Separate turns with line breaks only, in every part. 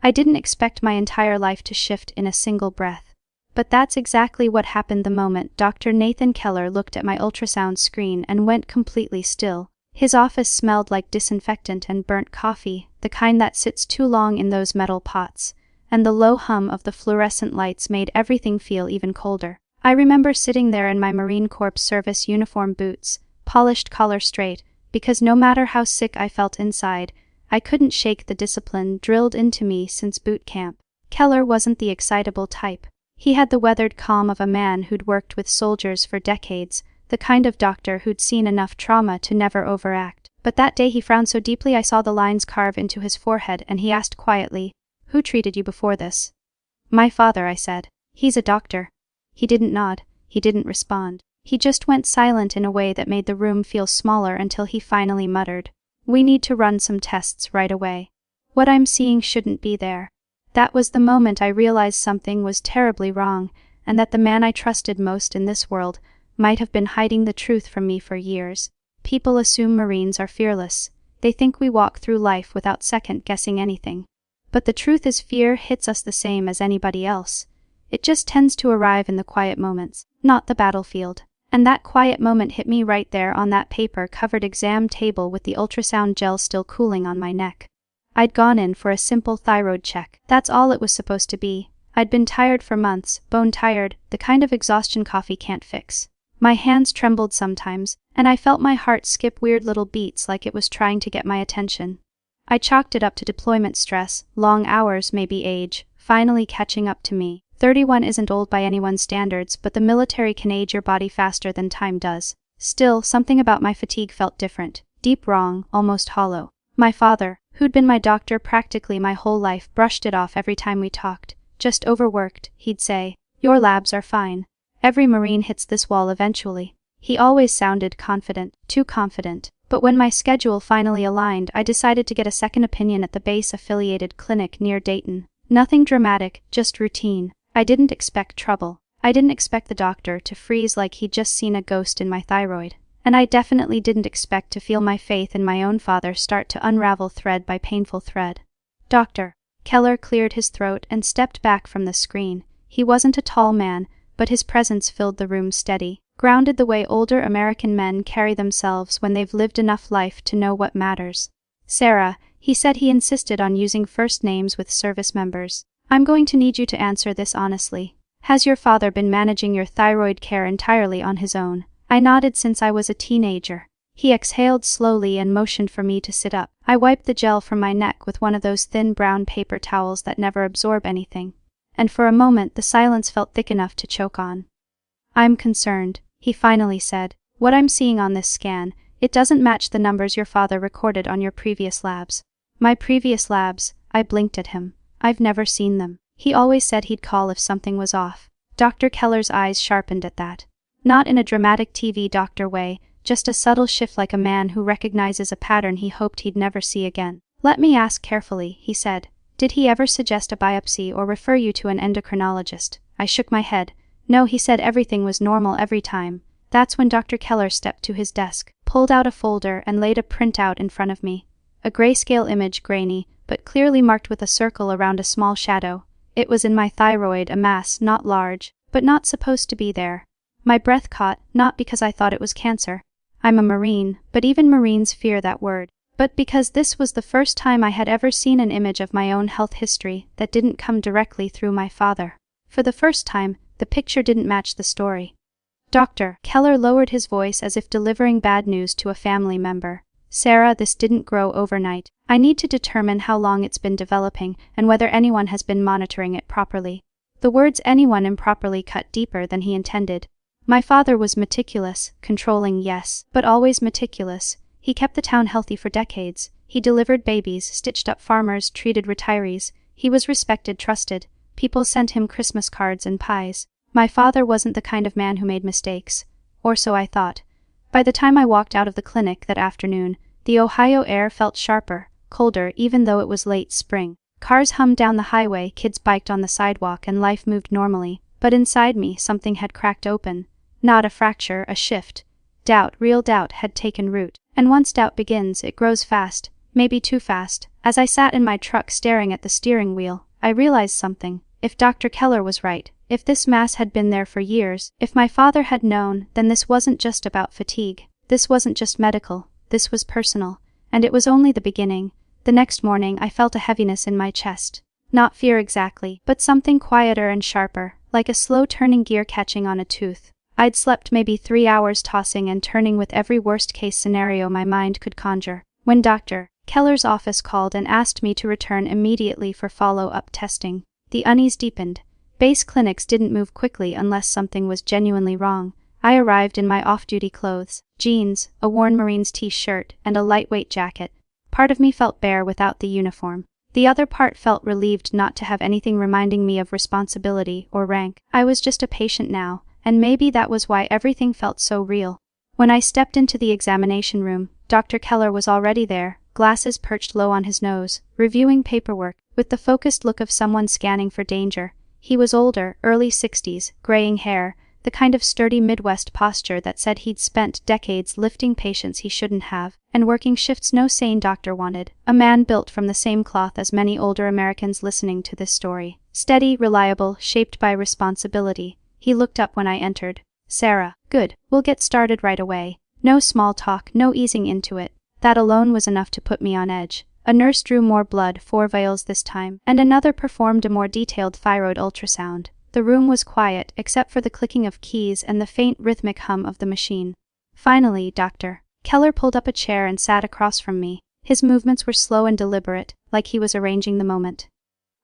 I didn't expect my entire life to shift in a single breath. But that's exactly what happened the moment Dr. Nathan Keller looked at my ultrasound screen and went completely still. His office smelled like disinfectant and burnt coffee, the kind that sits too long in those metal pots, and the low hum of the fluorescent lights made everything feel even colder. I remember sitting there in my Marine Corps service uniform boots, polished collar straight, because no matter how sick I felt inside, I couldn't shake the discipline drilled into me since boot camp. Keller wasn't the excitable type. He had the weathered calm of a man who'd worked with soldiers for decades, the kind of doctor who'd seen enough trauma to never overact. But that day he frowned so deeply I saw the lines carve into his forehead, and he asked quietly, "Who treated you before this?" "My father," I said. "He's a doctor." He didn't nod. He didn't respond. He just went silent in a way that made the room feel smaller until he finally muttered, "We need to run some tests right away. What I'm seeing shouldn't be there." That was the moment I realized something was terribly wrong, and that the man I trusted most in this world might have been hiding the truth from me for years. People assume Marines are fearless. They think we walk through life without second-guessing anything. But the truth is, fear hits us the same as anybody else. It just tends to arrive in the quiet moments, not the battlefield. And that quiet moment hit me right there on that paper-covered exam table with the ultrasound gel still cooling on my neck. I'd gone in for a simple thyroid check. That's all it was supposed to be. I'd been tired for months, bone tired, the kind of exhaustion coffee can't fix. My hands trembled sometimes, and I felt my heart skip weird little beats like it was trying to get my attention. I chalked it up to deployment stress, long hours, maybe age, finally catching up to me. 31 isn't old by anyone's standards, but the military can age your body faster than time does. Still, something about my fatigue felt different, deep, wrong, almost hollow. My father, who'd been my doctor practically my whole life, brushed it off every time we talked. "Just overworked," he'd say. "Your labs are fine. Every Marine hits this wall eventually." He always sounded confident, too confident. But when my schedule finally aligned, I decided to get a second opinion at the base-affiliated clinic near Dayton. Nothing dramatic, just routine. I didn't expect trouble. I didn't expect the doctor to freeze like he'd just seen a ghost in my thyroid. And I definitely didn't expect to feel my faith in my own father start to unravel thread by painful thread. "Doctor." Keller cleared his throat and stepped back from the screen. He wasn't a tall man, but his presence filled the room steady, grounded the way older American men carry themselves when they've lived enough life to know what matters. "Sarah," he said. He insisted on using first names with service members. "I'm going to need you to answer this honestly. Has your father been managing your thyroid care entirely on his own?" I nodded. "Since I was a teenager." He exhaled slowly and motioned for me to sit up. I wiped the gel from my neck with one of those thin brown paper towels that never absorb anything. And for a moment the silence felt thick enough to choke on. "I'm concerned," he finally said. "What I'm seeing on this scan, it doesn't match the numbers your father recorded on your previous labs." "My previous labs?" I blinked at him. "I've never seen them. He always said he'd call if something was off." Dr. Keller's eyes sharpened at that. Not in a dramatic TV doctor way, just a subtle shift, like a man who recognizes a pattern he hoped he'd never see again. "Let me ask carefully," he said. "Did he ever suggest a biopsy or refer you to an endocrinologist?" I shook my head. "No," he said. "Everything was normal every time." That's when Dr. Keller stepped to his desk, pulled out a folder and laid a printout in front of me. A grayscale image, grainy, but clearly marked with a circle around a small shadow. It was in my thyroid, a mass, not large, but not supposed to be there. My breath caught, not because I thought it was cancer. I'm a Marine, but even Marines fear that word. But because this was the first time I had ever seen an image of my own health history that didn't come directly through my father. For the first time, the picture didn't match the story. "Doctor," Keller lowered his voice as if delivering bad news to a family member. "Sarah, this didn't grow overnight. I need to determine how long it's been developing and whether anyone has been monitoring it properly." The words "anyone" improperly cut deeper than he intended. My father was meticulous, controlling, yes, but always meticulous. He kept the town healthy for decades. He delivered babies, stitched up farmers, treated retirees. He was respected, trusted. People sent him Christmas cards and pies. My father wasn't the kind of man who made mistakes. Or so I thought. By the time I walked out of the clinic that afternoon, the Ohio air felt sharper, colder, even though it was late spring. Cars hummed down the highway, kids biked on the sidewalk, and life moved normally. But inside me, something had cracked open. Not a fracture, a shift. Doubt, real doubt, had taken root. And once doubt begins, it grows fast, maybe too fast. As I sat in my truck staring at the steering wheel, I realized something. If Dr. Keller was right, if this mass had been there for years, if my father had known, then this wasn't just about fatigue. This wasn't just medical, this was personal. And it was only the beginning. The next morning I felt a heaviness in my chest. Not fear exactly, but something quieter and sharper, like a slow turning gear catching on a tooth. I'd slept maybe 3 hours tossing and turning with every worst-case scenario my mind could conjure, when Dr. Keller's office called and asked me to return immediately for follow-up testing. The unease deepened. Base clinics didn't move quickly unless something was genuinely wrong. I arrived in my off-duty clothes, jeans, a worn Marines t-shirt, and a lightweight jacket. Part of me felt bare without the uniform. The other part felt relieved not to have anything reminding me of responsibility or rank. I was just a patient now, and maybe that was why everything felt so real. When I stepped into the examination room, Dr. Keller was already there, glasses perched low on his nose, reviewing paperwork, with the focused look of someone scanning for danger. He was older, early 60s, graying hair, the kind of sturdy Midwest posture that said he'd spent decades lifting patients he shouldn't have, and working shifts no sane doctor wanted. A man built from the same cloth as many older Americans listening to this story. Steady, reliable, shaped by responsibility. He looked up when I entered. "Sarah, good, we'll get started right away. No small talk, no easing into it." That alone was enough to put me on edge. A nurse drew more blood, 4 vials this time, and another performed a more detailed thyroid ultrasound. The room was quiet, except for the clicking of keys and the faint rhythmic hum of the machine. Finally, Dr. Keller pulled up a chair and sat across from me. His movements were slow and deliberate, like he was arranging the moment.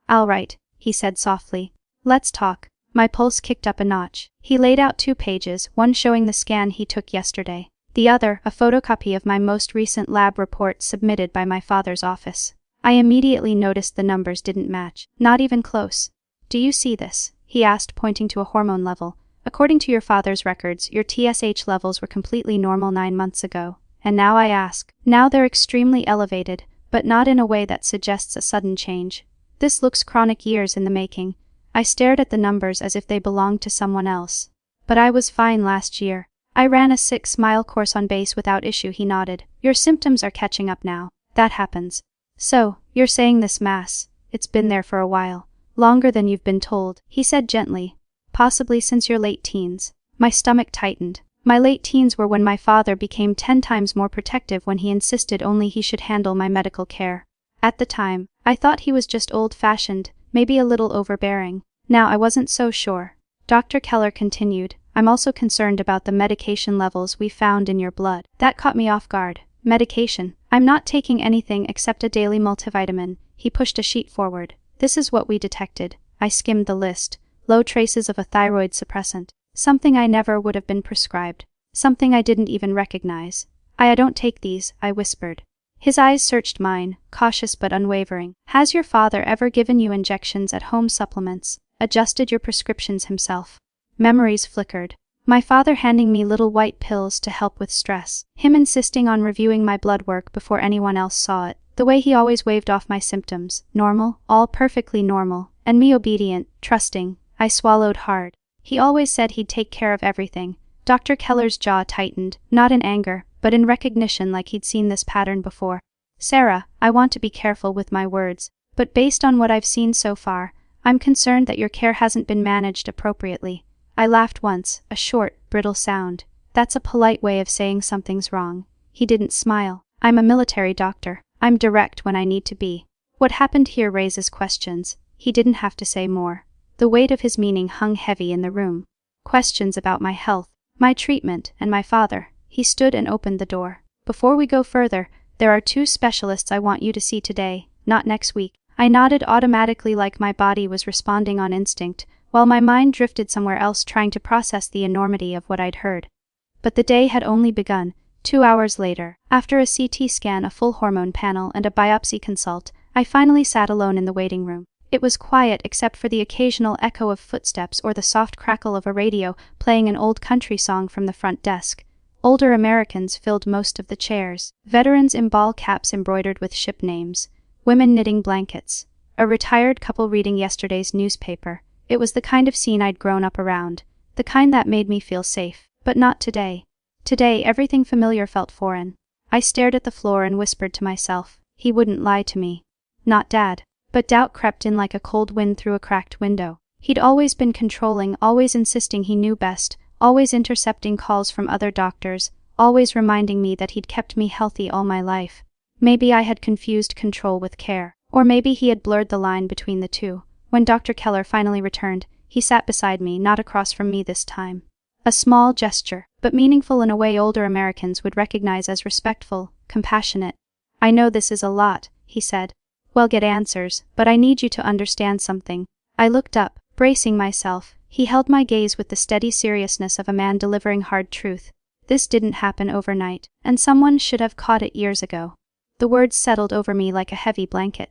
"All right," he said softly. "Let's talk." My pulse kicked up a notch. He laid out 2 pages, one showing the scan he took yesterday. The other, a photocopy of my most recent lab report submitted by my father's office. I immediately noticed the numbers didn't match. Not even close. "Do you see this?" he asked, pointing to a hormone level. "According to your father's records, your TSH levels were completely normal 9 months ago. And now I ask. Now they're extremely elevated, but not in a way that suggests a sudden change. This looks chronic, years in the making." I stared at the numbers as if they belonged to someone else. "But I was fine last year. I ran a 6-mile course on base without issue," he nodded. "Your symptoms are catching up now. That happens. So, you're saying this mass, it's been there for a while. Longer than you've been told," he said gently. "Possibly since your late teens." My stomach tightened. My late teens were when my father became 10 times more protective when he insisted only he should handle my medical care. At the time, I thought he was just old-fashioned, maybe a little overbearing. Now I wasn't so sure. Dr. Keller continued, "I'm also concerned about the medication levels we found in your blood." That caught me off guard. Medication? "I'm not taking anything except a daily multivitamin." He pushed a sheet forward. "This is what we detected." I skimmed the list. Low traces of a thyroid suppressant. Something I never would have been prescribed. Something I didn't even recognize. I don't take these," I whispered. His eyes searched mine, cautious but unwavering. "Has your father ever given you injections at home, supplements? Adjusted your prescriptions himself?" Memories flickered. My father handing me little white pills to help with stress. Him insisting on reviewing my blood work before anyone else saw it. The way he always waved off my symptoms. Normal, all perfectly normal. And me obedient, trusting. I swallowed hard. He always said he'd take care of everything. Dr. Keller's jaw tightened, not in anger, but in recognition, like he'd seen this pattern before. "Sarah, I want to be careful with my words, but based on what I've seen so far, I'm concerned that your care hasn't been managed appropriately." I laughed once, a short, brittle sound. "That's a polite way of saying something's wrong." He didn't smile. "I'm a military doctor. I'm direct when I need to be. What happened here raises questions." He didn't have to say more. The weight of his meaning hung heavy in the room. Questions about my health, my treatment, and my father. He stood and opened the door. "Before we go further, there are 2 specialists I want you to see today, not next week." I nodded automatically, like my body was responding on instinct, while my mind drifted somewhere else, trying to process the enormity of what I'd heard. But the day had only begun. 2 hours later, after a CT scan, a full hormone panel, and a biopsy consult, I finally sat alone in the waiting room. It was quiet except for the occasional echo of footsteps or the soft crackle of a radio playing an old country song from the front desk. Older Americans filled most of the chairs. Veterans in ball caps embroidered with ship names. Women knitting blankets. A retired couple reading yesterday's newspaper. It was the kind of scene I'd grown up around. The kind that made me feel safe. But not today. Today, everything familiar felt foreign. I stared at the floor and whispered to myself, he wouldn't lie to me. not Dad. But doubt crept in like a cold wind through a cracked window. He'd always been controlling, always insisting he knew best, always intercepting calls from other doctors, always reminding me that he'd kept me healthy all my life. Maybe I had confused control with care. Or maybe he had blurred the line between the two. When Dr. Keller finally returned, he sat beside me, not across from me this time. A small gesture, but meaningful in a way older Americans would recognize as respectful, compassionate. "I know this is a lot," he said. "We'll get answers, but I need you to understand something." I looked up, bracing myself. He held my gaze with the steady seriousness of a man delivering hard truth. "This didn't happen overnight, and someone should have caught it years ago." The words settled over me like a heavy blanket.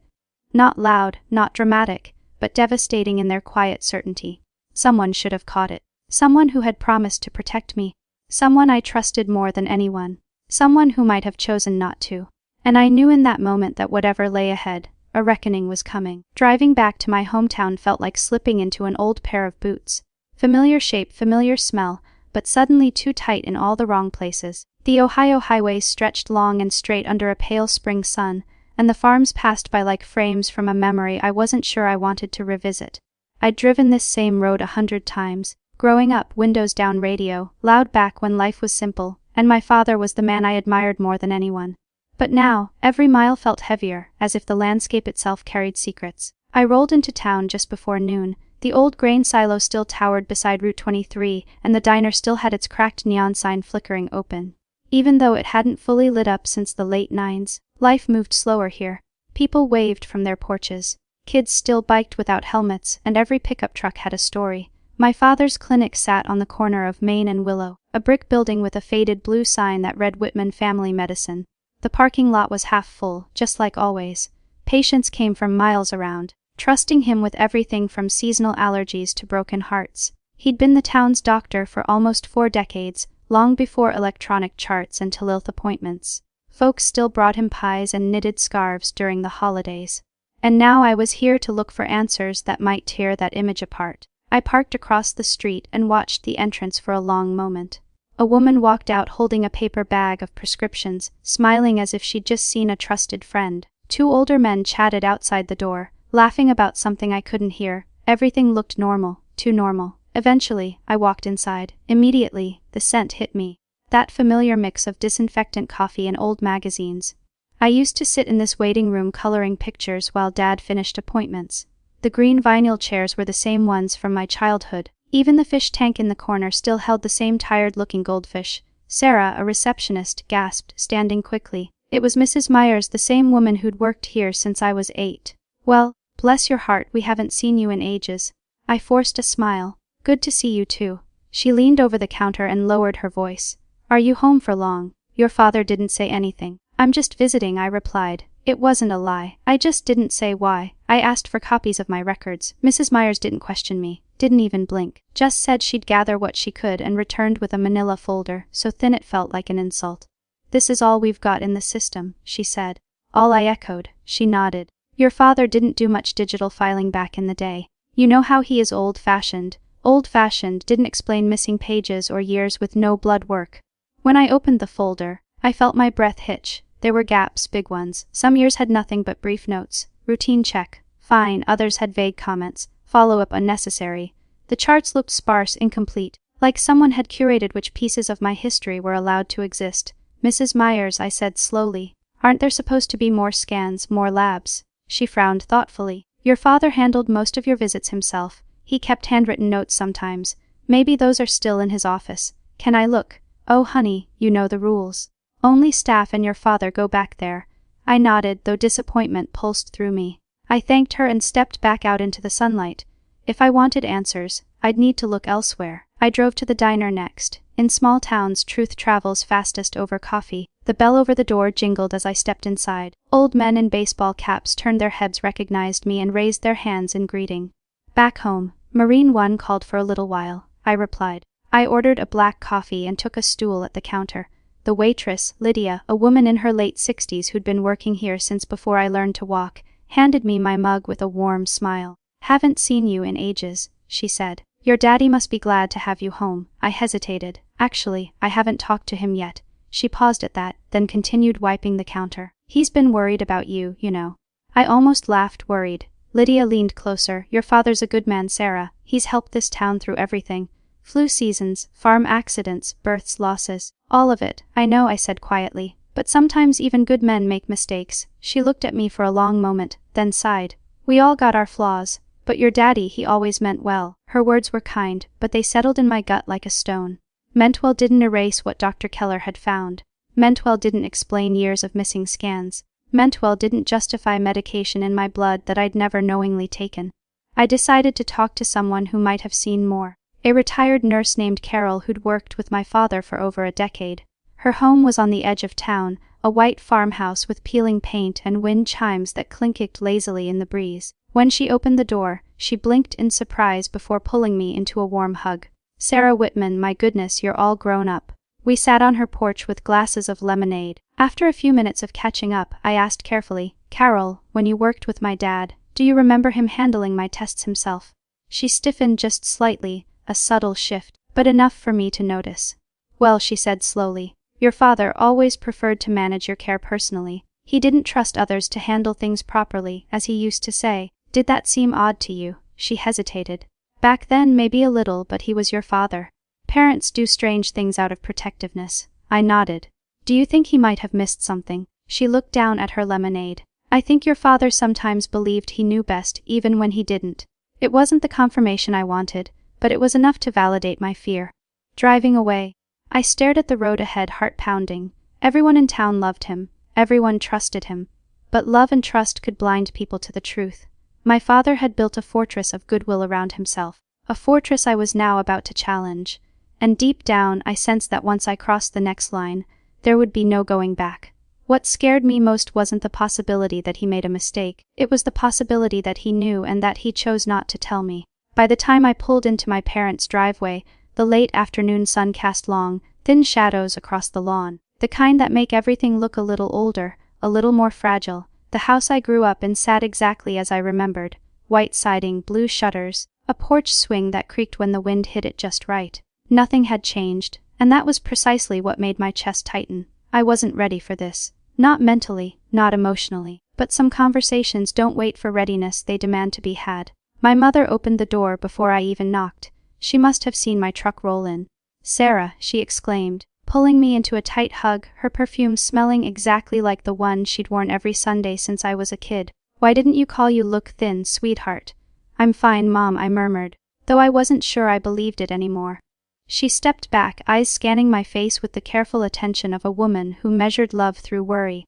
Not loud, not dramatic, but devastating in their quiet certainty. Someone should have caught it. Someone who had promised to protect me. Someone I trusted more than anyone. Someone who might have chosen not to. And I knew in that moment that whatever lay ahead, a reckoning was coming. Driving back to my hometown felt like slipping into an old pair of boots. Familiar shape, familiar smell, but suddenly too tight in all the wrong places. The Ohio highways stretched long and straight under a pale spring sun, and the farms passed by like frames from a memory I wasn't sure I wanted to revisit. I'd driven this same road 100 times. Growing up, windows down, radio, loud back when life was simple, and my father was the man I admired more than anyone. But now, every mile felt heavier, as if the landscape itself carried secrets. I rolled into town just before noon. The old grain silo still towered beside Route 23, and the diner still had its cracked neon sign flickering open. Even though it hadn't fully lit up since the late 90s, life moved slower here. People waved from their porches. Kids still biked without helmets, and every pickup truck had a story. My father's clinic sat on the corner of Main and Willow, a brick building with a faded blue sign that read Whitman Family Medicine. The parking lot was half full, just like always. Patients came from miles around, trusting him with everything from seasonal allergies to broken hearts. He'd been the town's doctor for almost 4 decades, long before electronic charts and telehealth appointments. Folks still brought him pies and knitted scarves during the holidays. And now I was here to look for answers that might tear that image apart. I parked across the street and watched the entrance for a long moment. A woman walked out holding a paper bag of prescriptions, smiling as if she'd just seen a trusted friend. 2 older men chatted outside the door, laughing about something I couldn't hear. Everything looked normal, too normal. Eventually, I walked inside. Immediately, the scent hit me. That familiar mix of disinfectant coffee and old magazines. I used to sit in this waiting room coloring pictures while Dad finished appointments. The green vinyl chairs were the same ones from my childhood. Even the fish tank in the corner still held the same tired-looking goldfish. Sarah, a receptionist, gasped, standing quickly. It was Mrs. Myers, the same woman who'd worked here since I was 8. "Well, bless your heart, we haven't seen you in ages." I forced a smile. "Good to see you too." She leaned over the counter and lowered her voice. "Are you home for long?" "Your father didn't say anything." "I'm just visiting," I replied. It wasn't a lie. I just didn't say why. I asked for copies of my records. Mrs. Myers didn't question me, didn't even blink. Just said she'd gather what she could and returned with a manila folder, so thin it felt like an insult. "This is all we've got in the system," she said. "All?" I echoed. She nodded. "Your father didn't do much digital filing back in the day. You know how he is old-fashioned. Old-fashioned, didn't explain missing pages or years with no blood work." When I opened the folder, I felt my breath hitch. There were gaps, big ones. Some years had nothing but brief notes. Routine check. Fine. Others had vague comments. Follow-up unnecessary. The charts looked sparse, incomplete, like someone had curated which pieces of my history were allowed to exist. "Mrs. Myers," I said slowly, "aren't there supposed to be more scans, more labs?" She frowned thoughtfully. "Your father handled most of your visits himself. He kept handwritten notes sometimes. Maybe those are still in his office. Can I look?" "Oh honey, you know the rules. Only staff and your father go back there." I nodded, though disappointment pulsed through me. I thanked her and stepped back out into the sunlight. If I wanted answers, I'd need to look elsewhere. I drove to the diner next. In small towns, truth travels fastest over coffee. The bell over the door jingled as I stepped inside. Old men in baseball caps turned their heads, recognized me, and raised their hands in greeting. "Back home." "Marine One called for a little while," I replied. I ordered a black coffee and took a stool at the counter. The waitress, Lydia, a woman in her late 60s who'd been working here since before I learned to walk, handed me my mug with a warm smile. "Haven't seen you in ages," she said. "Your daddy must be glad to have you home." I hesitated. "Actually, I haven't talked to him yet." She paused at that, then continued wiping the counter. "He's been worried about you, you know." I almost laughed, worried. Lydia leaned closer. Your father's a good man, Sarah. He's helped this town through everything. Flu seasons, farm accidents, births, losses. All of it. I know, I said quietly. But sometimes even good men make mistakes. She looked at me for a long moment, then sighed. We all got our flaws. But your daddy, he always meant well. Her words were kind, but they settled in my gut like a stone. Meant well didn't erase what Dr. Keller had found. Meant well didn't explain years of missing scans. Meant well didn't justify medication in my blood that I'd never knowingly taken. I decided to talk to someone who might have seen more. A retired nurse named Carol who'd worked with my father for over a decade. Her home was on the edge of town, a white farmhouse with peeling paint and wind chimes that clinked lazily in the breeze. When she opened the door, she blinked in surprise before pulling me into a warm hug. Sarah Whitman, my goodness, you're all grown up. We sat on her porch with glasses of lemonade. After a few minutes of catching up, I asked carefully, Carol, when you worked with my dad, do you remember him handling my tests himself? She stiffened just slightly, a subtle shift, but enough for me to notice. Well, she said slowly, your father always preferred to manage your care personally. He didn't trust others to handle things properly, as he used to say. Did that seem odd to you? She hesitated. Back then, maybe a little, but he was your father. Parents do strange things out of protectiveness. I nodded. Do you think he might have missed something? She looked down at her lemonade. I think your father sometimes believed he knew best, even when he didn't. It wasn't the confirmation I wanted, but it was enough to validate my fear. Driving away, I stared at the road ahead, heart pounding. Everyone in town loved him. Everyone trusted him. But love and trust could blind people to the truth. My father had built a fortress of goodwill around himself, a fortress I was now about to challenge. And deep down, I sensed that once I crossed the next line, there would be no going back. What scared me most wasn't the possibility that he made a mistake, it was the possibility that he knew and that he chose not to tell me. By the time I pulled into my parents' driveway, the late afternoon sun cast long, thin shadows across the lawn, the kind that make everything look a little older, a little more fragile. The house I grew up in sat exactly as I remembered. White siding, blue shutters, a porch swing that creaked when the wind hit it just right. Nothing had changed, and that was precisely what made my chest tighten. I wasn't ready for this. Not mentally, not emotionally, but some conversations don't wait for readiness, they demand to be had. My mother opened the door before I even knocked. She must have seen my truck roll in. Sarah, she exclaimed, pulling me into a tight hug, her perfume smelling exactly like the one she'd worn every Sunday since I was a kid. Why didn't you call? You look thin, sweetheart. I'm fine, Mom, I murmured, though I wasn't sure I believed it anymore. She stepped back, eyes scanning my face with the careful attention of a woman who measured love through worry.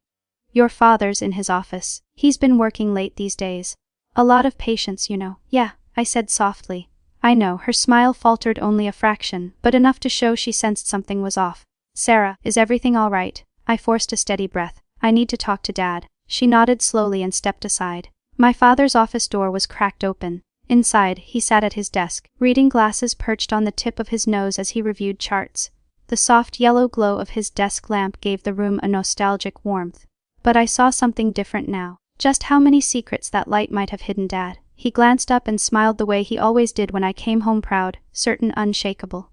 Your father's in his office. He's been working late these days. A lot of patients, you know. Yeah, I said softly. I know. Her smile faltered only a fraction, but enough to show she sensed something was off. Sarah, is everything all right? I forced a steady breath. I need to talk to Dad. She nodded slowly and stepped aside. My father's office door was cracked open. Inside, he sat at his desk, reading glasses perched on the tip of his nose as he reviewed charts. The soft yellow glow of his desk lamp gave the room a nostalgic warmth. But I saw something different now. Just how many secrets that light might have hidden, Dad. He glanced up and smiled the way he always did when I came home, proud, certain, unshakable.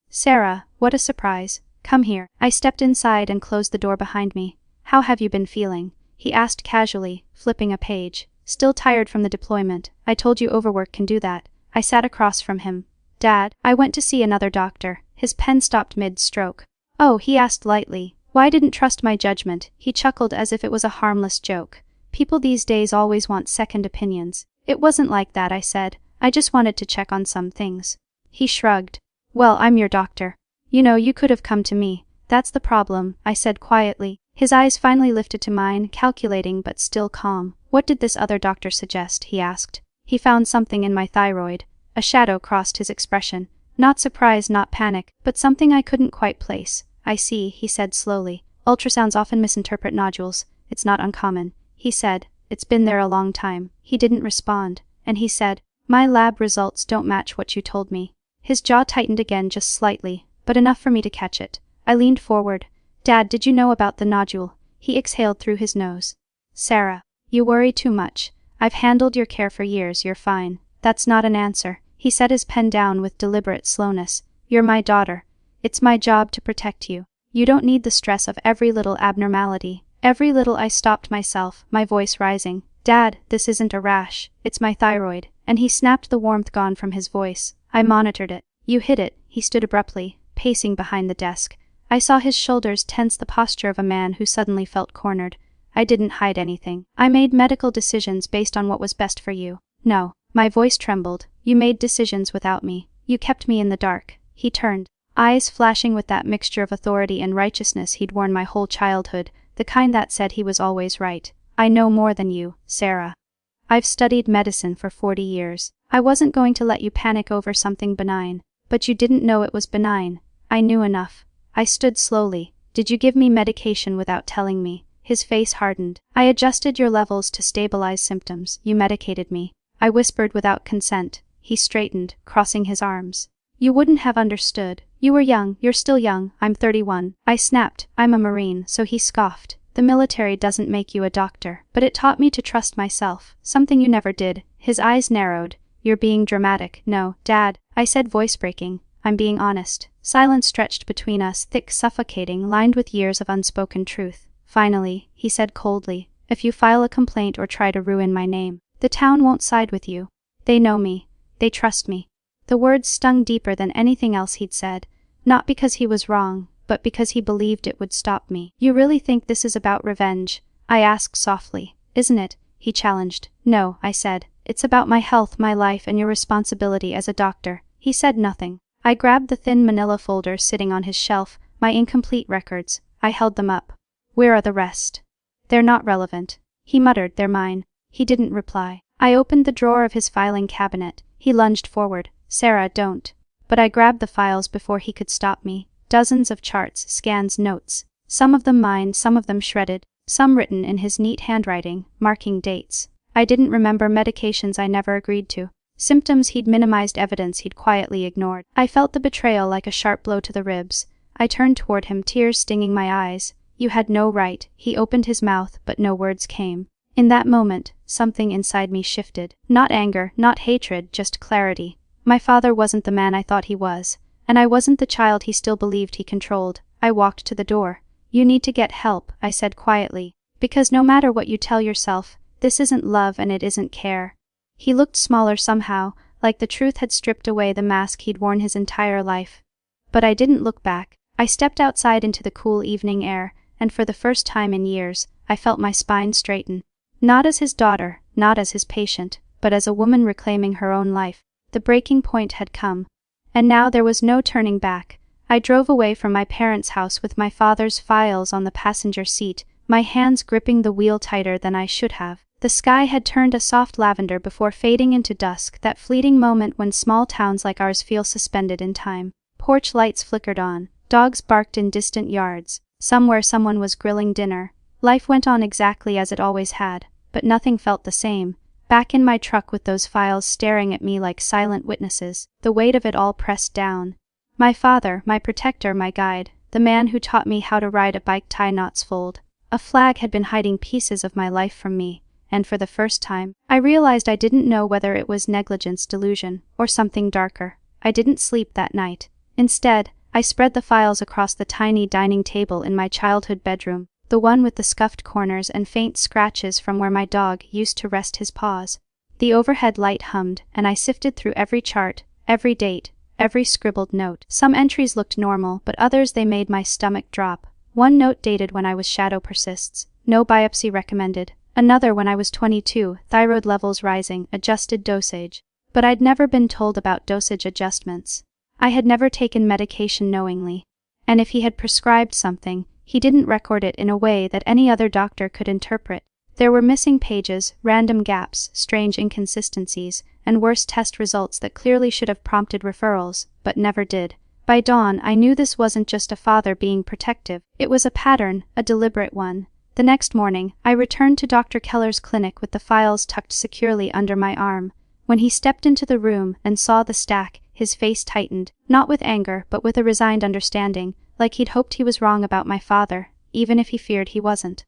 Sarah, what a surprise. Come here. I stepped inside and closed the door behind me. How have you been feeling? He asked casually, flipping a page. Still tired from the deployment. I told you overwork can do that. I sat across from him. Dad, I went to see another doctor. His pen stopped mid-stroke. Oh, he asked lightly. Why didn't trust my judgment? He chuckled as if it was a harmless joke. People these days always want second opinions. It wasn't like that, I said. I just wanted to check on some things. He shrugged. Well, I'm your doctor. You know, you could have come to me. That's the problem, I said quietly. His eyes finally lifted to mine, calculating but still calm. What did this other doctor suggest? He asked. He found something in my thyroid. A shadow crossed his expression. Not surprise, not panic, but something I couldn't quite place. I see, he said slowly. Ultrasounds often misinterpret nodules. It's not uncommon. He said, it's been there a long time. He didn't respond. And he said, my lab results don't match what you told me. His jaw tightened again just slightly, but enough for me to catch it. I leaned forward. Dad, did you know about the nodule? He exhaled through his nose. Sarah, you worry too much. I've handled your care for years, you're fine. That's not an answer. He set his pen down with deliberate slowness. You're my daughter. It's my job to protect you. You don't need the stress of every little abnormality. Every little. I stopped myself, my voice rising. "Dad, this isn't a rash, it's my thyroid," and he snapped, the warmth gone from his voice. I monitored it. "You hid it." He stood abruptly, pacing behind the desk. I saw his shoulders tense, the posture of a man who suddenly felt cornered. "I didn't hide anything. I made medical decisions based on what was best for you." "No." My voice trembled. "You made decisions without me. You kept me in the dark." He turned, eyes flashing with that mixture of authority and righteousness he'd worn my whole childhood, the kind that said he was always right. "I know more than you, Sarah. I've studied medicine for 40 years. I wasn't going to let you panic over something benign. But you didn't know it was benign." I knew enough. I stood slowly. "Did you give me medication without telling me?" His face hardened. "I adjusted your levels to stabilize symptoms. You medicated me." I whispered, "Without consent." He straightened, crossing his arms. "You wouldn't have understood. You were young, you're still young, I'm 31. I snapped, "I'm a Marine," so he scoffed. "The military doesn't make you a doctor, but it taught me to trust myself, something you never did." His eyes narrowed. "You're being dramatic." "No, Dad," I said, voice breaking. "I'm being honest." Silence stretched between us, thick, suffocating, lined with years of unspoken truth. "Finally," he said coldly, "if you file a complaint or try to ruin my name, the town won't side with you. They know me. They trust me." The words stung deeper than anything else he'd said, not because he was wrong, but because he believed it would stop me. "You really think this is about revenge?" I asked softly. "Isn't it?" he challenged. "No," I said. "It's about my health, my life, and your responsibility as a doctor." He said nothing. I grabbed the thin manila folder sitting on his shelf, my incomplete records. I held them up. "Where are the rest?" "They're not relevant." He muttered, "They're mine." He didn't reply. I opened the drawer of his filing cabinet. He lunged forward. "Sarah, don't." But I grabbed the files before he could stop me. Dozens of charts, scans, notes. Some of them mine, some of them shredded, some written in his neat handwriting, marking dates. I didn't remember medications I never agreed to. Symptoms he'd minimized, evidence he'd quietly ignored. I felt the betrayal like a sharp blow to the ribs. I turned toward him, tears stinging my eyes. "You had no right." He opened his mouth, but no words came. In that moment, something inside me shifted. Not anger, not hatred, just clarity. My father wasn't the man I thought he was, and I wasn't the child he still believed he controlled. I walked to the door. "You need to get help," I said quietly, "because no matter what you tell yourself, this isn't love and it isn't care." He looked smaller somehow, like the truth had stripped away the mask he'd worn his entire life. But I didn't look back. I stepped outside into the cool evening air, and for the first time in years, I felt my spine straighten. Not as his daughter, not as his patient, but as a woman reclaiming her own life. The breaking point had come. And now there was no turning back. I drove away from my parents' house with my father's files on the passenger seat, my hands gripping the wheel tighter than I should have. The sky had turned a soft lavender before fading into dusk, that fleeting moment when small towns like ours feel suspended in time. Porch lights flickered on. Dogs barked in distant yards. Somewhere someone was grilling dinner. Life went on exactly as it always had, but nothing felt the same. Back in my truck with those files staring at me like silent witnesses, the weight of it all pressed down. My father, my protector, my guide, the man who taught me how to ride a bike, tie knots, fold a flag, had been hiding pieces of my life from me, and for the first time, I realized I didn't know whether it was negligence, delusion, or something darker. I didn't sleep that night. Instead, I spread the files across the tiny dining table in my childhood bedroom, the one with the scuffed corners and faint scratches from where my dog used to rest his paws. The overhead light hummed, and I sifted through every chart, every date, every scribbled note. Some entries looked normal, but others, they made my stomach drop. One note dated when I was shadow persists. No biopsy recommended. Another when I was 22, thyroid levels rising, adjusted dosage. But I'd never been told about dosage adjustments. I had never taken medication knowingly. And if he had prescribed something, he didn't record it in a way that any other doctor could interpret. There were missing pages, random gaps, strange inconsistencies, and worse, test results that clearly should have prompted referrals, but never did. By dawn, I knew this wasn't just a father being protective. It was a pattern, a deliberate one. The next morning, I returned to Dr. Keller's clinic with the files tucked securely under my arm. When he stepped into the room and saw the stack, his face tightened, not with anger but with a resigned understanding, like he'd hoped he was wrong about my father, even if he feared he wasn't.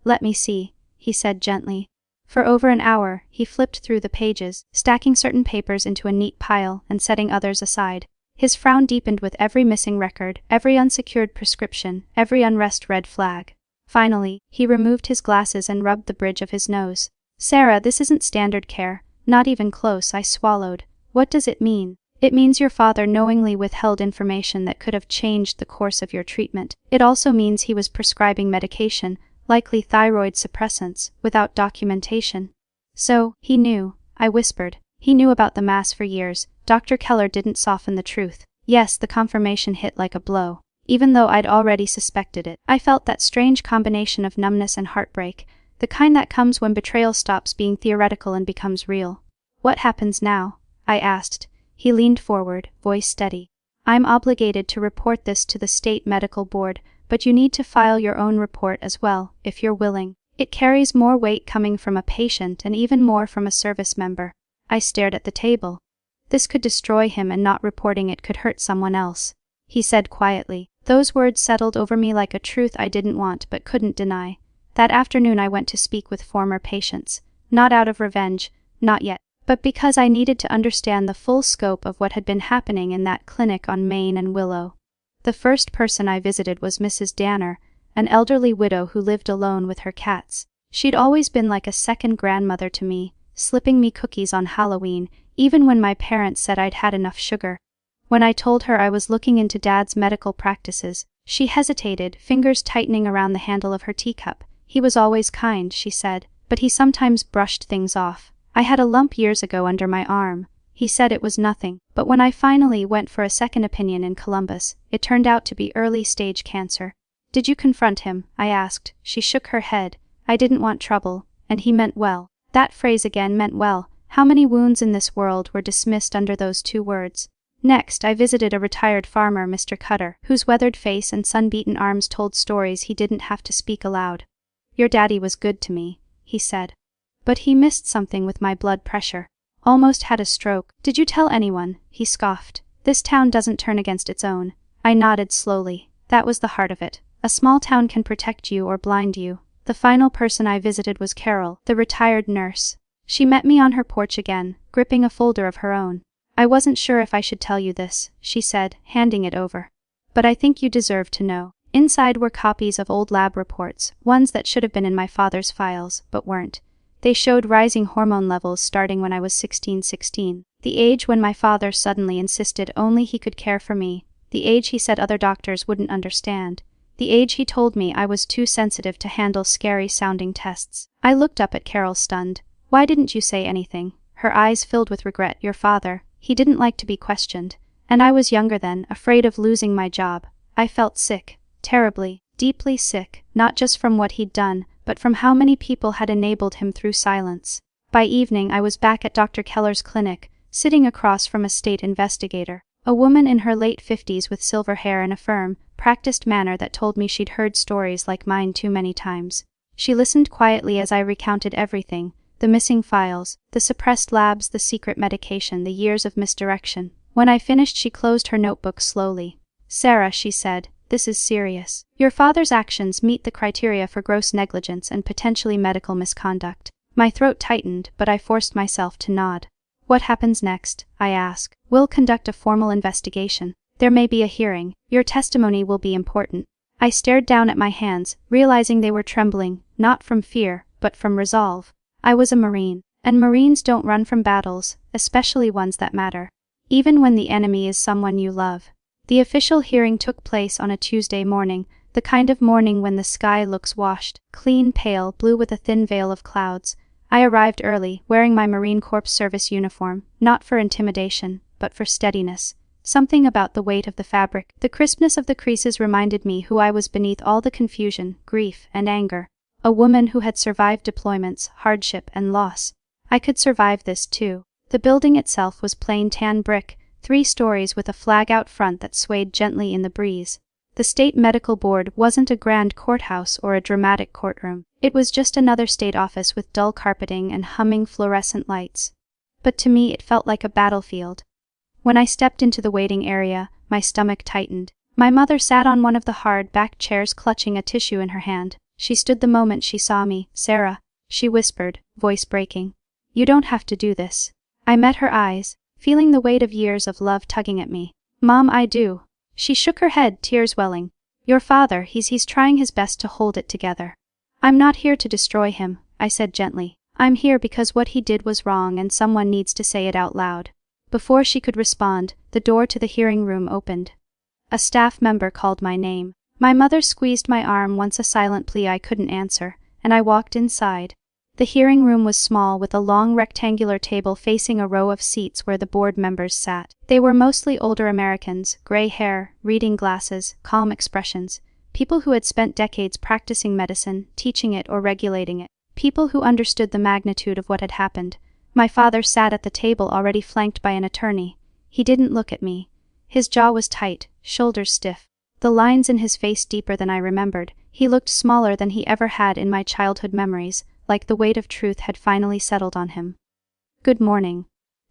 "Let me see," he said gently. For over an hour, he flipped through the pages, stacking certain papers into a neat pile and setting others aside. His frown deepened with every missing record, every unsecured prescription, every unread red flag. Finally, he removed his glasses and rubbed the bridge of his nose. Sarah, this isn't standard care. Not even close, I swallowed. What does it mean? It means your father knowingly withheld information that could have changed the course of your treatment. It also means he was prescribing medication, likely thyroid suppressants, without documentation. So, he knew, I whispered. He knew about the mass for years. Dr. Keller didn't soften the truth. Yes, the confirmation hit like a blow. Even though I'd already suspected it, I felt that strange combination of numbness and heartbreak, the kind that comes when betrayal stops being theoretical and becomes real. What happens now? I asked. He leaned forward, voice steady. I'm obligated to report this to the state medical board, but you need to file your own report as well, if you're willing. It carries more weight coming from a patient and even more from a service member. I stared at the table. This could destroy him, and not reporting it could hurt someone else. He said quietly. Those words settled over me like a truth I didn't want but couldn't deny. That afternoon I went to speak with former patients. Not out of revenge, not yet, but because I needed to understand the full scope of what had been happening in that clinic on Main and Willow. The first person I visited was Mrs. Danner, an elderly widow who lived alone with her cats. She'd always been like a second grandmother to me, slipping me cookies on Halloween, even when my parents said I'd had enough sugar. When I told her I was looking into Dad's medical practices, she hesitated, fingers tightening around the handle of her teacup. He was always kind, she said, but he sometimes brushed things off. I had a lump years ago under my arm. He said it was nothing, but when I finally went for a second opinion in Columbus, it turned out to be early-stage cancer. Did you confront him? I asked. She shook her head. I didn't want trouble, and he meant well. That phrase again, meant well. How many wounds in this world were dismissed under those two words? Next, I visited a retired farmer, Mr. Cutter, whose weathered face and sun-beaten arms told stories he didn't have to speak aloud. Your daddy was good to me, he said. But he missed something with my blood pressure. Almost had a stroke. Did you tell anyone? He scoffed. This town doesn't turn against its own. I nodded slowly. That was the heart of it. A small town can protect you or blind you. The final person I visited was Carol, the retired nurse. She met me on her porch again, gripping a folder of her own. I wasn't sure if I should tell you this, she said, handing it over. But I think you deserve to know. Inside were copies of old lab reports, ones that should have been in my father's files, but weren't. They showed rising hormone levels starting when I was 16, the age when my father suddenly insisted only he could care for me, the age he said other doctors wouldn't understand, the age he told me I was too sensitive to handle scary-sounding tests. I looked up at Carol, stunned. Why didn't you say anything? Her eyes filled with regret. Your father, he didn't like to be questioned. And I was younger then, afraid of losing my job. I felt sick. Terribly, deeply sick, not just from what he'd done, but from how many people had enabled him through silence. By evening I was back at Dr. Keller's clinic, sitting across from a state investigator, a woman in her late 50s with silver hair and a firm, practiced manner that told me she'd heard stories like mine too many times. She listened quietly as I recounted everything, the missing files, the suppressed labs, the secret medication, the years of misdirection. When I finished, she closed her notebook slowly. Sarah, she said, this is serious. Your father's actions meet the criteria for gross negligence and potentially medical misconduct. My throat tightened, but I forced myself to nod. What happens next? I asked. We'll conduct a formal investigation. There may be a hearing. Your testimony will be important. I stared down at my hands, realizing they were trembling, not from fear, but from resolve. I was a Marine, and Marines don't run from battles, especially ones that matter. Even when the enemy is someone you love. The official hearing took place on a Tuesday morning, the kind of morning when the sky looks washed, clean, pale blue with a thin veil of clouds. I arrived early, wearing my Marine Corps service uniform, not for intimidation, but for steadiness. Something about the weight of the fabric, the crispness of the creases reminded me who I was beneath all the confusion, grief, and anger. A woman who had survived deployments, hardship, and loss. I could survive this too. The building itself was plain tan brick, 3 stories with a flag out front that swayed gently in the breeze. The state medical board wasn't a grand courthouse or a dramatic courtroom. It was just another state office with dull carpeting and humming fluorescent lights. But to me it felt like a battlefield. When I stepped into the waiting area, my stomach tightened. My mother sat on one of the hard-backed chairs clutching a tissue in her hand. She stood the moment she saw me. Sarah, she whispered, voice breaking. You don't have to do this. I met her eyes, feeling the weight of years of love tugging at me. Mom, I do. She shook her head, tears welling. Your father, he's trying his best to hold it together. I'm not here to destroy him, I said gently. I'm here because what he did was wrong and someone needs to say it out loud. Before she could respond, the door to the hearing room opened. A staff member called my name. My mother squeezed my arm once, a silent plea I couldn't answer, and I walked inside. The hearing room was small, with a long rectangular table facing a row of seats where the board members sat. They were mostly older Americans, gray hair, reading glasses, calm expressions, people who had spent decades practicing medicine, teaching it or regulating it, people who understood the magnitude of what had happened. My father sat at the table, already flanked by an attorney. He didn't look at me. His jaw was tight, shoulders stiff, the lines in his face deeper than I remembered. He looked smaller than he ever had in my childhood memories, like the weight of truth had finally settled on him. "Good morning,"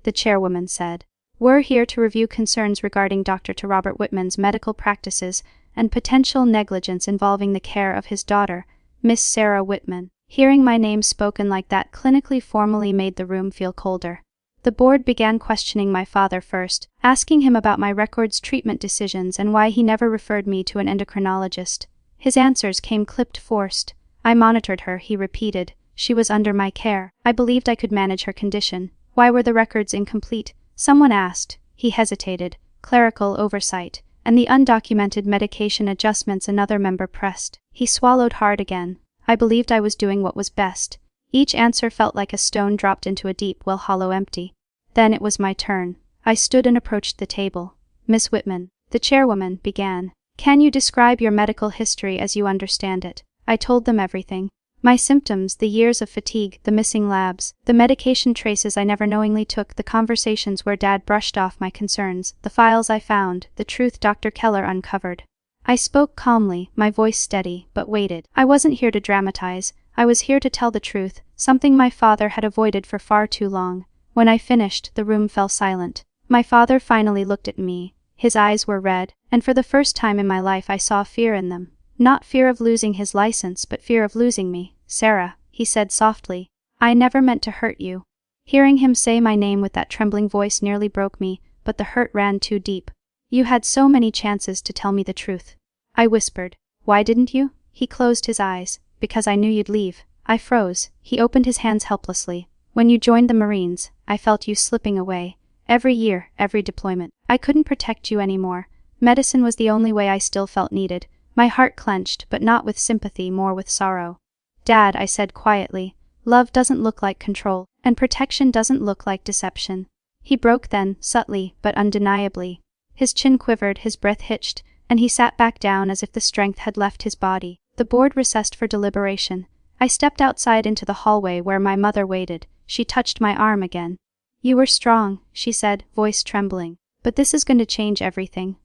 the chairwoman said. "We're here to review concerns regarding Dr. Robert Whitman's medical practices and potential negligence involving the care of his daughter, Miss Sarah Whitman." Hearing my name spoken like that clinically formally made the room feel colder. The board began questioning my father first, asking him about my records, treatment decisions, and why he never referred me to an endocrinologist. His answers came clipped, forced. "I monitored her," he repeated. "She was under my care. I believed I could manage her condition. Why were the records incomplete?" Someone asked. He hesitated. "Clerical oversight. And the undocumented medication adjustments," another member pressed. He swallowed hard again. "I believed I was doing what was best." Each answer felt like a stone dropped into a deep well, hollow empty. Then it was my turn. I stood and approached the table. "Miss Whitman," the chairwoman began, "can you describe your medical history as you understand it?" I told them everything. My symptoms, the years of fatigue, the missing labs, the medication traces I never knowingly took, the conversations where Dad brushed off my concerns, the files I found, the truth Dr. Keller uncovered. I spoke calmly, my voice steady, but waited. I wasn't here to dramatize. I was here to tell the truth, something my father had avoided for far too long. When I finished, the room fell silent. My father finally looked at me. His eyes were red, and for the first time in my life I saw fear in them. Not fear of losing his license, but fear of losing me. "Sarah," he said softly, "I never meant to hurt you." Hearing him say my name with that trembling voice nearly broke me, but the hurt ran too deep. "You had so many chances to tell me the truth." I whispered. "Why didn't you?" He closed his eyes. "Because I knew you'd leave." I froze. He opened his hands helplessly. "When you joined the Marines, I felt you slipping away. Every year, every deployment. I couldn't protect you anymore. Medicine was the only way I still felt needed." My heart clenched, but not with sympathy, more with sorrow. "Dad," I said quietly, "love doesn't look like control, and protection doesn't look like deception." He broke then, subtly, but undeniably. His chin quivered, his breath hitched, and he sat back down as if the strength had left his body. The board recessed for deliberation. I stepped outside into the hallway where my mother waited. She touched my arm again. "You were strong," she said, voice trembling. "But this is going to change everything."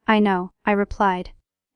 "I know," I replied.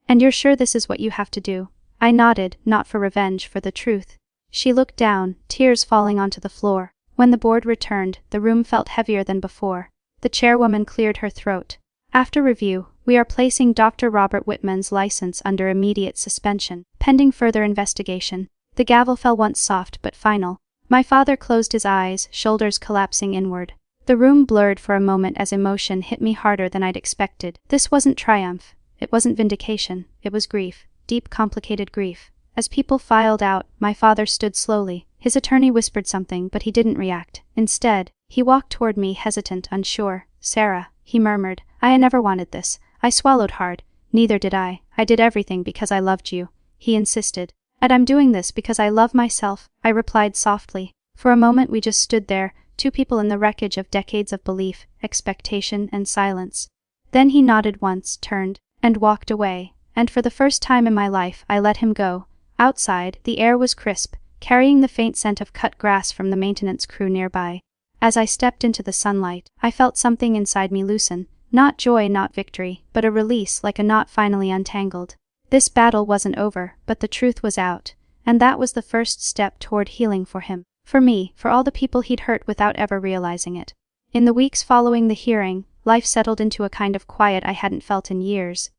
"And you're sure this is what you have to do?" I nodded, not for revenge, for the truth. She looked down, tears falling onto the floor. When the board returned, the room felt heavier than before. The chairwoman cleared her throat. "After review, we are placing Dr. Robert Whitman's license under immediate suspension, pending further investigation." The gavel fell once soft but final. My father closed his eyes, shoulders collapsing inward. The room blurred for a moment as emotion hit me harder than I'd expected. This wasn't triumph. It wasn't vindication. It was grief. Deep, complicated grief. As people filed out, my father stood slowly. His attorney whispered something, but he didn't react. Instead, he walked toward me, hesitant, unsure. "Sarah," he murmured, "I never wanted this." I swallowed hard. "Neither did I. I did everything because I loved you," he insisted. "And I'm doing this because I love myself," I replied softly. For a moment we just stood there, two people in the wreckage of decades of belief, expectation, and silence. Then he nodded once, turned, and walked away. And for the first time in my life, I let him go. Outside, the air was crisp, carrying the faint scent of cut grass from the maintenance crew nearby. As I stepped into the sunlight, I felt something inside me loosen. Not joy, not victory, but a release, like a knot finally untangled. This battle wasn't over, but the truth was out. And that was the first step toward healing for him. For me, for all the people he'd hurt without ever realizing it. In the weeks following the hearing, life settled into a kind of quiet I hadn't felt in years.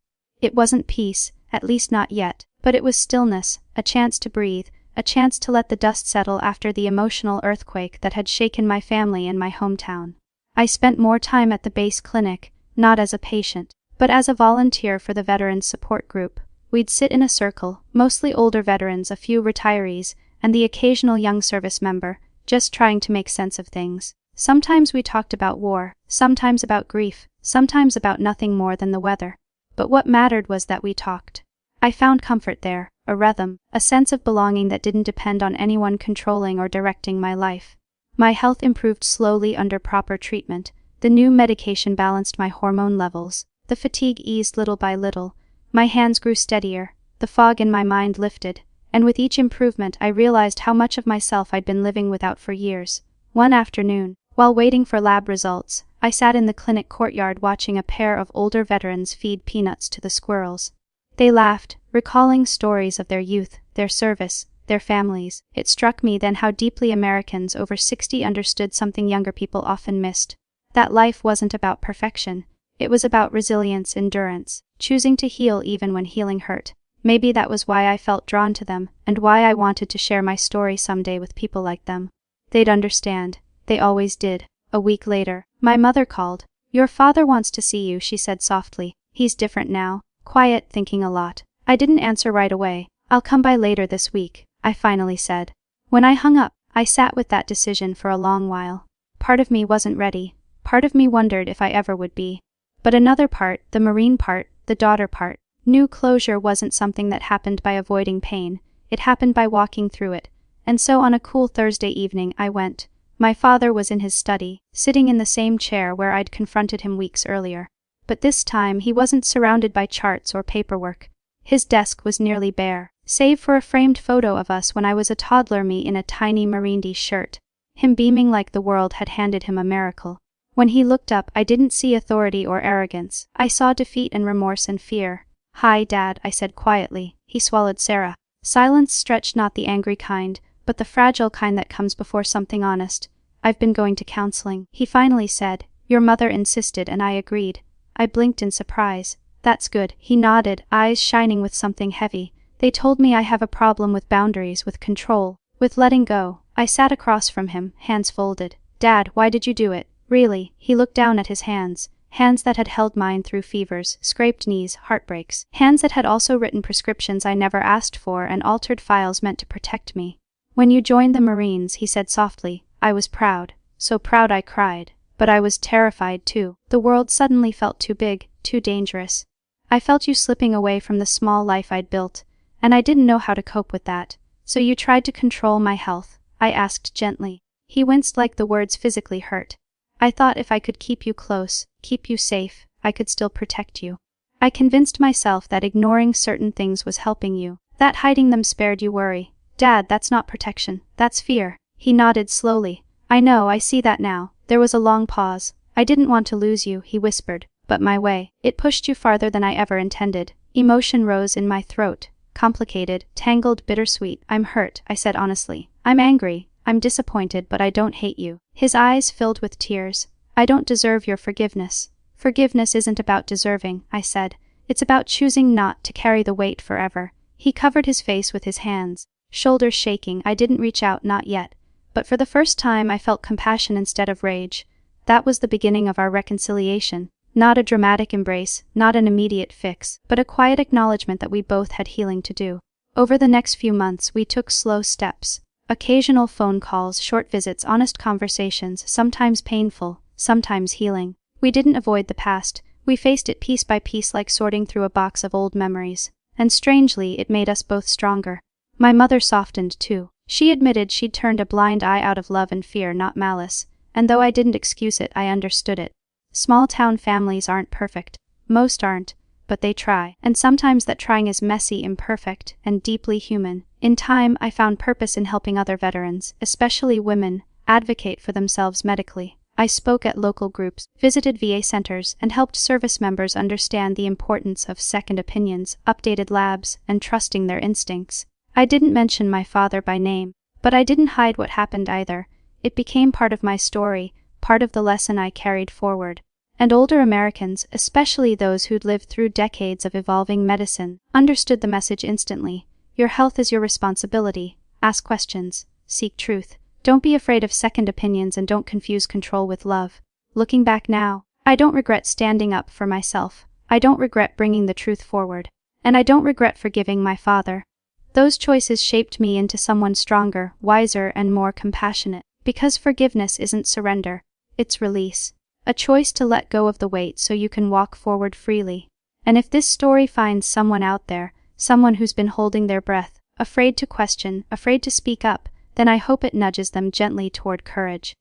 It wasn't peace, at least not yet, but it was stillness, a chance to breathe, a chance to let the dust settle after the emotional earthquake that had shaken my family and my hometown. I spent more time at the base clinic, not as a patient, but as a volunteer for the Veterans Support Group. We'd sit in a circle, mostly older veterans, a few retirees, and the occasional young service member, just trying to make sense of things. Sometimes we talked about war, sometimes about grief, sometimes about nothing more than the weather. But what mattered was that we talked. I found comfort there, a rhythm, a sense of belonging that didn't depend on anyone controlling or directing my life. My health improved slowly under proper treatment. The new medication balanced my hormone levels. The fatigue eased little by little. My hands grew steadier. The fog in my mind lifted. And with each improvement I realized how much of myself I'd been living without for years. One afternoon, while waiting for lab results, I sat in the clinic courtyard watching a pair of older veterans feed peanuts to the squirrels. They laughed, recalling stories of their youth, their service, their families. It struck me then how deeply Americans over 60 understood something younger people often missed. That life wasn't about perfection. It was about resilience, endurance, choosing to heal even when healing hurt. Maybe that was why I felt drawn to them, and why I wanted to share my story someday with people like them. They'd understand. They always did. A week later, my mother called. "Your father wants to see you," she said softly. "He's different now. Quiet, thinking a lot." I didn't answer right away. "I'll come by later this week," I finally said. When I hung up, I sat with that decision for a long while. Part of me wasn't ready. Part of me wondered if I ever would be. But another part, the Marine part, the daughter part, knew closure wasn't something that happened by avoiding pain. It happened by walking through it. And so on a cool Thursday evening I went. My father was in his study, sitting in the same chair where I'd confronted him weeks earlier. But this time he wasn't surrounded by charts or paperwork. His desk was nearly bare, save for a framed photo of us when I was a toddler, me in a tiny Marindy shirt. Him beaming like the world had handed him a miracle. When he looked up, I didn't see authority or arrogance. I saw defeat and remorse and fear. "Hi, Dad," I said quietly. He swallowed Sarah. Silence stretched, not the angry kind, but the fragile kind that comes before something honest. "I've been going to counseling," he finally said. "Your mother insisted and I agreed." I blinked in surprise. "That's good," he nodded, eyes shining with something heavy. "They told me I have a problem with boundaries, with control, with letting go." I sat across from him, hands folded. "Dad, why did you do it? Really?" He looked down at his hands. Hands that had held mine through fevers, scraped knees, heartbreaks. Hands that had also written prescriptions I never asked for and altered files meant to protect me. "When you joined the Marines," he said softly, "I was proud. So proud I cried. But I was terrified too. The world suddenly felt too big, too dangerous. I felt you slipping away from the small life I'd built. And I didn't know how to cope with that. So you tried to control my health?" I asked gently. He winced like the words physically hurt. "I thought if I could keep you close, keep you safe, I could still protect you. I convinced myself that ignoring certain things was helping you, that hiding them spared you worry." "Dad, that's not protection, that's fear." He nodded slowly. "I know, I see that now." There was a long pause. "I didn't want to lose you," he whispered, "but my way, it pushed you farther than I ever intended." Emotion rose in my throat. Complicated, tangled, bittersweet. "I'm hurt," I said honestly. "I'm angry. I'm disappointed, but I don't hate you." His eyes filled with tears. "I don't deserve your forgiveness." "Forgiveness isn't about deserving," I said. "It's about choosing not to carry the weight forever." He covered his face with his hands, shoulders shaking. I didn't reach out, not yet. But for the first time I felt compassion instead of rage. That was the beginning of our reconciliation. Not a dramatic embrace, not an immediate fix, but a quiet acknowledgement that we both had healing to do. Over the next few months we took slow steps. Occasional phone calls, short visits, honest conversations, sometimes painful, sometimes healing. We didn't avoid the past. We faced it piece by piece like sorting through a box of old memories. And strangely, it made us both stronger. My mother softened too. She admitted she'd turned a blind eye out of love and fear, not malice. And though I didn't excuse it, I understood it. Small-town families aren't perfect. Most aren't. But they try. And sometimes that trying is messy, imperfect, and deeply human. In time, I found purpose in helping other veterans, especially women, advocate for themselves medically. I spoke at local groups, visited VA centers, and helped service members understand the importance of second opinions, updated labs, and trusting their instincts. I didn't mention my father by name, but I didn't hide what happened either. It became part of my story, part of the lesson I carried forward. And older Americans, especially those who'd lived through decades of evolving medicine, understood the message instantly. Your health is your responsibility. Ask questions. Seek truth. Don't be afraid of second opinions and don't confuse control with love. Looking back now, I don't regret standing up for myself. I don't regret bringing the truth forward. And I don't regret forgiving my father. Those choices shaped me into someone stronger, wiser, and more compassionate. Because forgiveness isn't surrender, it's release. A choice to let go of the weight so you can walk forward freely. And if this story finds someone out there, someone who's been holding their breath, afraid to question, afraid to speak up, then I hope it nudges them gently toward courage.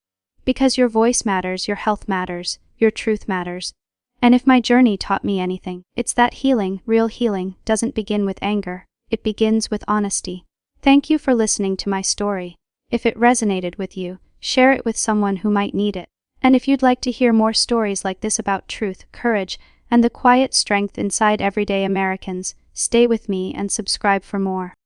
Because your voice matters, your health matters, your truth matters. And if my journey taught me anything, it's that healing, real healing, doesn't begin with anger, it begins with honesty. Thank you for listening to my story. If it resonated with you, share it with someone who might need it. And if you'd like to hear more stories like this about truth, courage, and the quiet strength inside everyday Americans, stay with me and subscribe for more.